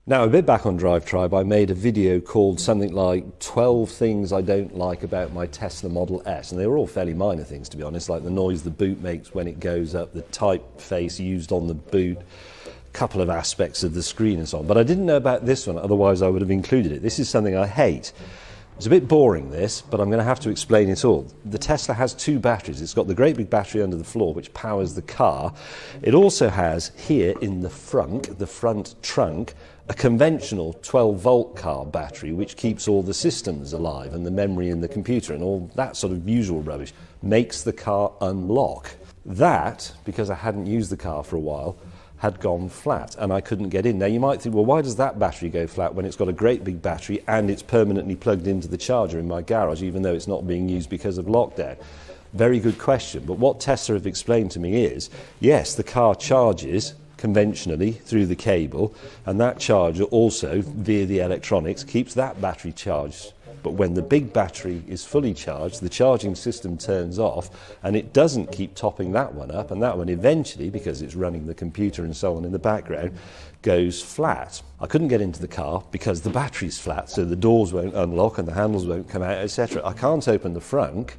Now, a bit back on Drive Tribe, I made a video called something like 12 things I don't like about my Tesla Model S, and they were all fairly minor things, to be honest, like the noise the boot makes when it goes up, the typeface used on the boot, a couple of aspects of the screen and so on. But I didn't know about this one, otherwise I would have included it. This is something I hate. It's a bit boring, this, but I'm going to have to explain it all. The Tesla has two batteries. It's got the great big battery under the floor, which powers the car. It also has, here in the front trunk, a conventional 12-volt car battery, which keeps all the systems alive and the memory in the computer and all that sort of usual rubbish, makes the car unlock. That, because I hadn't used the car for a while, had gone flat and I couldn't get in. Now you might think, well, why does that battery go flat when it's got a great big battery and it's permanently plugged into the charger in my garage, even though it's not being used because of lockdown? Very good question. But what Tesla have explained to me is, yes, the car charges conventionally through the cable, and that charger also, via the electronics, keeps that battery charged. But when the big battery is fully charged, the charging system turns off and it doesn't keep topping that one up, and that one eventually, because it's running the computer and so on in the background, goes flat. I couldn't get into the car because the battery's flat, so the doors won't unlock and the handles won't come out, etc. I can't open the frunk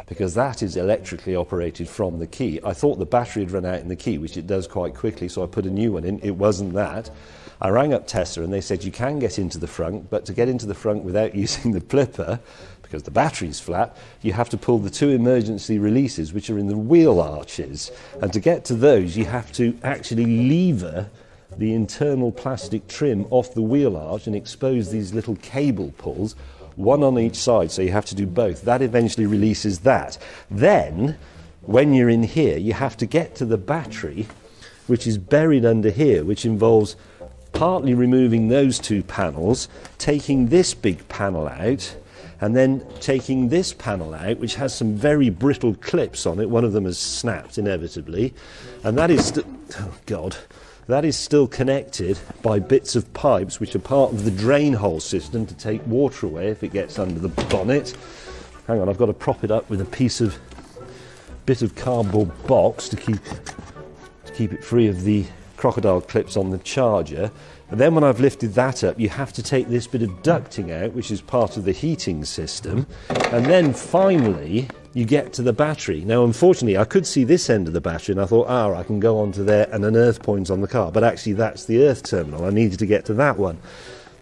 because that is electrically operated from the key. I thought the battery had run out in the key, which it does quite quickly, so I put a new one in. It wasn't that. I rang up Tesla and they said you can get into the frunk, but to get into the frunk without using the flipper, because the battery's flat, you have to pull the two emergency releases which are in the wheel arches. And to get to those, you have to actually lever the internal plastic trim off the wheel arch and expose these little cable pulls, one on each side, so you have to do both. That eventually releases that. Then, when you're in here, you have to get to the battery, which is buried under here, which involves partly removing those two panels, taking this big panel out, and then taking this panel out, which has some very brittle clips on it. One of them has snapped, inevitably, and that is that is still connected by bits of pipes which are part of the drain hole system to take water away if it gets under the bonnet. Hang on, I've got to prop it up with a bit of cardboard box to keep it free of the crocodile clips on the charger. And then when I've lifted that up, you have to take this bit of ducting out, which is part of the heating system, and then finally you get to the battery. Now, unfortunately, I could see this end of the battery and I thought, I can go onto there and an earth point on the car, but actually that's the earth terminal. I needed to get to that one,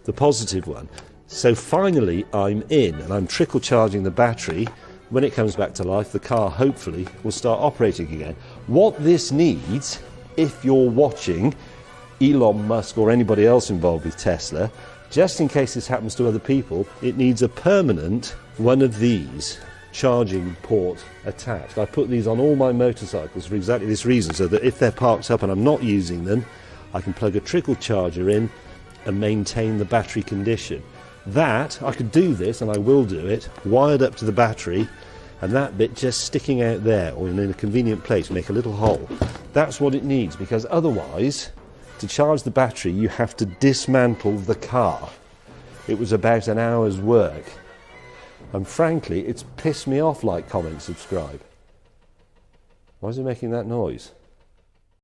the positive one. So finally I'm in and I'm trickle charging the battery. When it comes back to life, the car hopefully will start operating again. What this needs, if you're watching Elon Musk or anybody else involved with Tesla, just in case this happens to other people, it needs a permanent one of these charging port attached. I put these on all my motorcycles for exactly this reason, so that if they're parked up and I'm not using them, I can plug a trickle charger in and maintain the battery condition. That, I could do this, and I will do it, wired up to the battery, and that bit just sticking out there or in a convenient place, make a little hole. That's what it needs, because otherwise, to charge the battery, you have to dismantle the car. It was about an hour's work. And frankly, it's pissed me off. Like, comment, subscribe. Why is it making that noise?